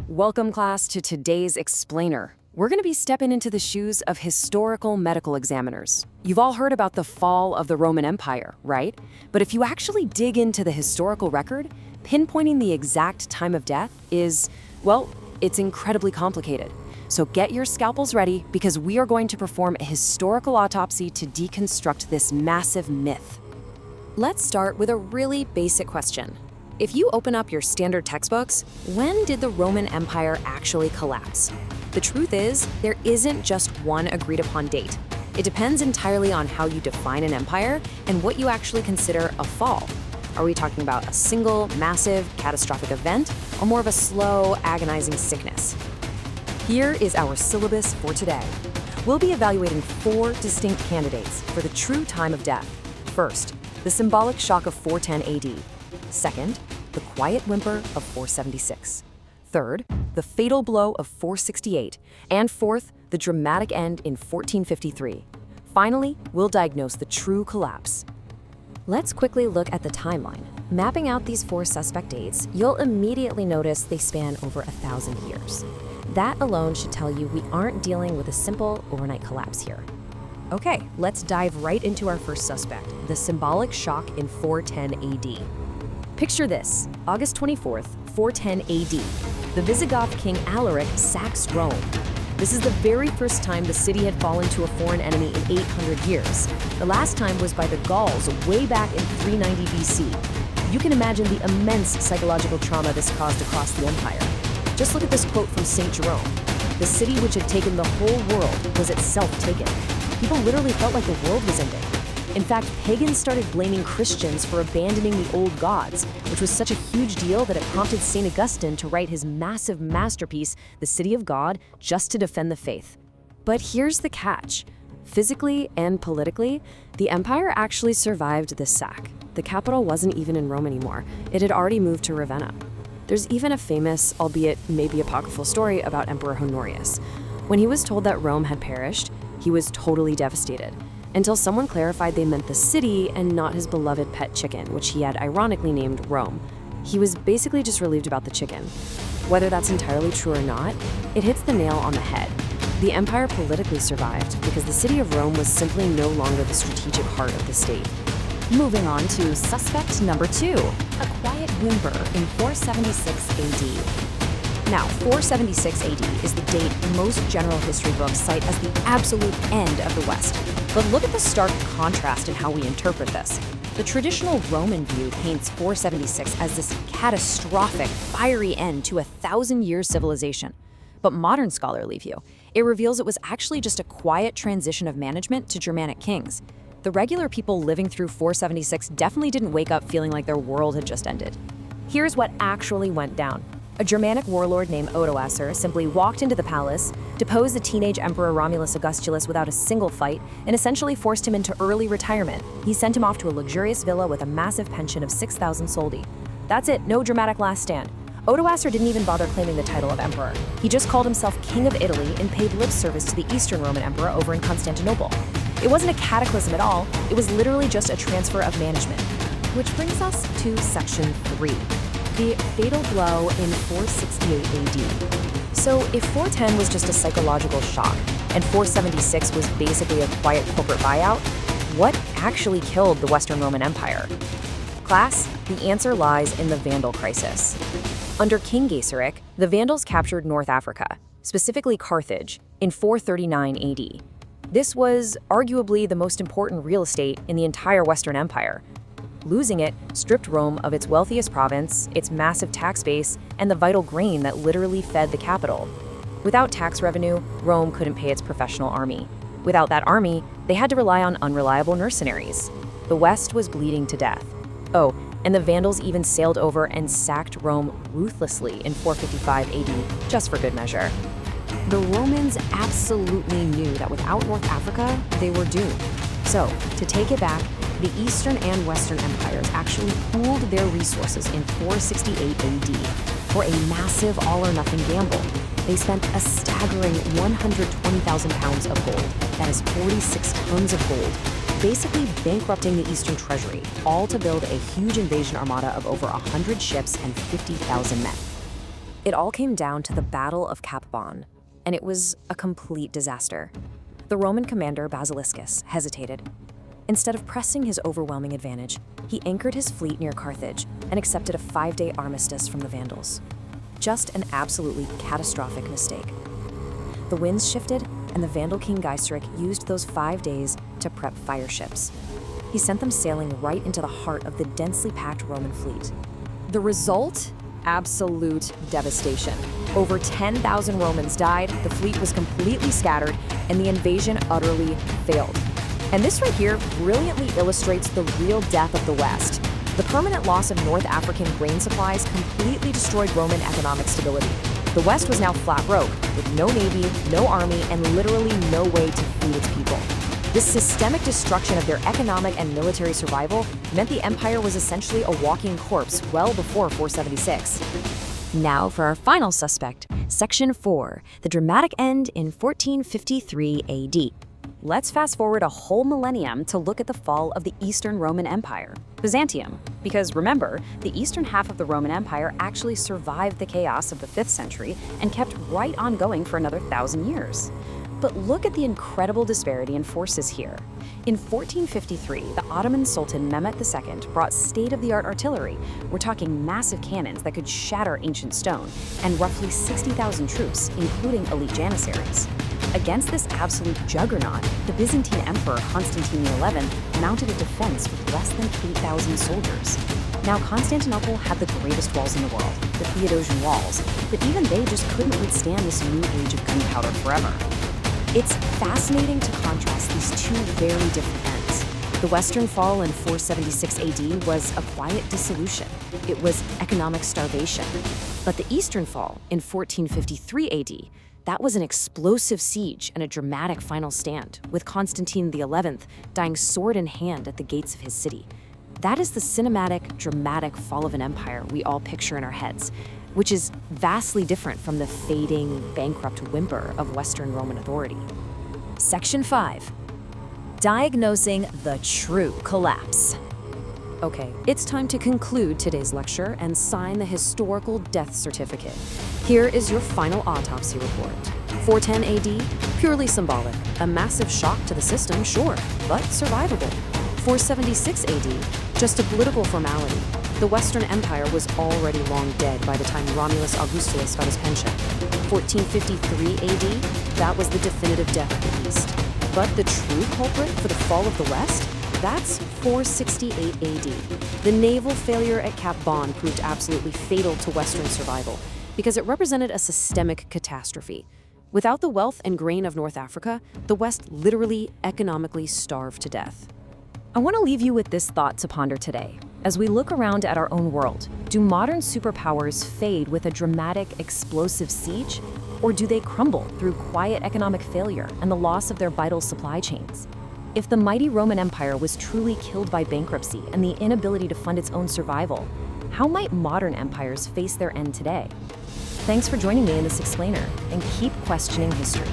Welcome, class, to today's Explainer. We're going to be stepping into the shoes of historical medical examiners. You've all heard about the fall of the Roman Empire, right? But if you actually dig into the historical record, pinpointing the exact time of death is, well, it's incredibly complicated. So get your scalpels ready because we are going to perform a historical autopsy to deconstruct this massive myth. Let's start with a really basic question. If you open up your standard textbooks, when did the Roman Empire actually collapse? The truth is, there isn't just one agreed upon date. It depends entirely on how you define an empire and what you actually consider a fall. Are we talking about a single, massive, catastrophic event, or more of a slow, agonizing sickness? Here is our syllabus for today. We'll be evaluating 4 distinct candidates for the true time of death. First, the symbolic shock of 410 AD. Second, the quiet whimper of 476. Third, the fatal blow of 468. And fourth, the dramatic end in 1453. Finally, we'll diagnose the true collapse. Let's quickly look at the timeline. Mapping out these 4 suspect dates, you'll immediately notice they span over 1,000 years. That alone should tell you we aren't dealing with a simple overnight collapse here. Okay, let's dive right into our first suspect, the symbolic shock in 410 AD. Picture this, August 24th, 410 AD. The Visigoth King Alaric sacks Rome. This is the very first time the city had fallen to a foreign enemy in 800 years. The last time was by the Gauls way back in 390 BC. You can imagine the immense psychological trauma this caused across the empire. Just look at this quote from St. Jerome. The city which had taken the whole world was itself taken. People literally felt like the world was ending. In fact, pagans started blaming Christians for abandoning the old gods, which was such a huge deal that it prompted St. Augustine to write his massive masterpiece, The City of God, just to defend the faith. But here's the catch. Physically and politically, the empire actually survived this sack. The capital wasn't even in Rome anymore. It had already moved to Ravenna. There's even a famous, albeit maybe apocryphal story about Emperor Honorius. When he was told that Rome had perished, he was totally devastated, until someone clarified they meant the city and not his beloved pet chicken, which he had ironically named Rome. He was basically just relieved about the chicken. Whether that's entirely true or not, it hits the nail on the head. The empire politically survived because the city of Rome was simply no longer the strategic heart of the state. Moving on to suspect number 2, a quiet whimper in 476 AD. Now, 476 AD is the date most general history books cite as the absolute end of the West. But look at the stark contrast in how we interpret this. The traditional Roman view paints 476 as this catastrophic, fiery end to a 1,000-year civilization. But modern scholarly view, it reveals it was actually just a quiet transition of management to Germanic kings. The regular people living through 476 definitely didn't wake up feeling like their world had just ended. Here's what actually went down. A Germanic warlord named Odoacer simply walked into the palace, deposed the teenage Emperor Romulus Augustulus without a single fight, and essentially forced him into early retirement. He sent him off to a luxurious villa with a massive pension of 6,000 soldi. That's it, no dramatic last stand. Odoacer didn't even bother claiming the title of emperor. He just called himself King of Italy and paid lip service to the Eastern Roman Emperor over in Constantinople. It wasn't a cataclysm at all, it was literally just a transfer of management. Which brings us to section 3. The fatal blow in 468 AD. So if 410 was just a psychological shock, and 476 was basically a quiet corporate buyout, what actually killed the Western Roman Empire? Class, the answer lies in the Vandal crisis. Under King Alaric, the Vandals captured North Africa, specifically Carthage, in 439 AD. This was arguably the most important real estate in the entire Western Empire. Losing it stripped Rome of its wealthiest province, its massive tax base, and the vital grain that literally fed the capital. Without tax revenue, Rome couldn't pay its professional army. Without that army, they had to rely on unreliable mercenaries. The West was bleeding to death. Oh, and the Vandals even sailed over and sacked Rome ruthlessly in 455 AD, just for good measure. The Romans absolutely knew that without North Africa, they were doomed. So, to take it back, the Eastern and Western empires actually pooled their resources in 468 AD for a massive all-or-nothing gamble. They spent a staggering 120,000 pounds of gold, that is 46 tons of gold, basically bankrupting the Eastern treasury, all to build a huge invasion armada of over 100 ships and 50,000 men. It all came down to the Battle of Cap Bon, and it was a complete disaster. The Roman commander Basiliscus hesitated. Instead of pressing his overwhelming advantage, he anchored his fleet near Carthage and accepted a 5-day armistice from the Vandals. Just an absolutely catastrophic mistake. The winds shifted, and the Vandal king Gaiseric used those 5 days to prep fire ships. He sent them sailing right into the heart of the densely packed Roman fleet. The result? Absolute devastation. Over 10,000 Romans died, the fleet was completely scattered, and the invasion utterly failed. And this right here brilliantly illustrates the real death of the West. The permanent loss of North African grain supplies completely destroyed Roman economic stability. The West was now flat broke, with no navy, no army, and literally no way to feed its people. This systemic destruction of their economic and military survival meant the empire was essentially a walking corpse well before 476. Now for our final suspect, Section 4, the dramatic end in 1453 AD. Let's fast forward a whole millennium to look at the fall of the Eastern Roman Empire, Byzantium. Because remember, the eastern half of the Roman Empire actually survived the chaos of the 5th century and kept right on going for another 1,000 years. But look at the incredible disparity in forces here. In 1453, the Ottoman Sultan Mehmet II brought state-of-the-art artillery. We're talking massive cannons that could shatter ancient stone, and roughly 60,000 troops, including elite janissaries. Against this absolute juggernaut, the Byzantine Emperor Constantine XI mounted a defense with less than 8,000 soldiers. Now, Constantinople had the greatest walls in the world, the Theodosian walls, but even they just couldn't withstand this new age of gunpowder forever. It's fascinating to contrast these two very different ends. The Western fall in 476 AD was a quiet dissolution. It was economic starvation. But the Eastern fall in 1453 AD, that was an explosive siege and a dramatic final stand, with Constantine XI dying sword in hand at the gates of his city. That is the cinematic, dramatic fall of an empire we all picture in our heads, which is vastly different from the fading, bankrupt whimper of Western Roman authority. Section 5. Diagnosing the true collapse. Okay, it's time to conclude today's lecture and sign the historical death certificate. Here is your final autopsy report. 410 AD, purely symbolic. A massive shock to the system, sure, but survivable. 476 AD, just a political formality. The Western Empire was already long dead by the time Romulus Augustulus got his pension. 1453 AD, that was the definitive death of the East. But the true culprit for the fall of the West? That's 468 AD. The naval failure at Cap Bon proved absolutely fatal to Western survival because it represented a systemic catastrophe. Without the wealth and grain of North Africa, the West literally economically starved to death. I want to leave you with this thought to ponder today. As we look around at our own world, do modern superpowers fade with a dramatic, explosive siege? Or do they crumble through quiet economic failure and the loss of their vital supply chains? If the mighty Roman Empire was truly killed by bankruptcy and the inability to fund its own survival, how might modern empires face their end today? Thanks for joining me in this explainer, and keep questioning history.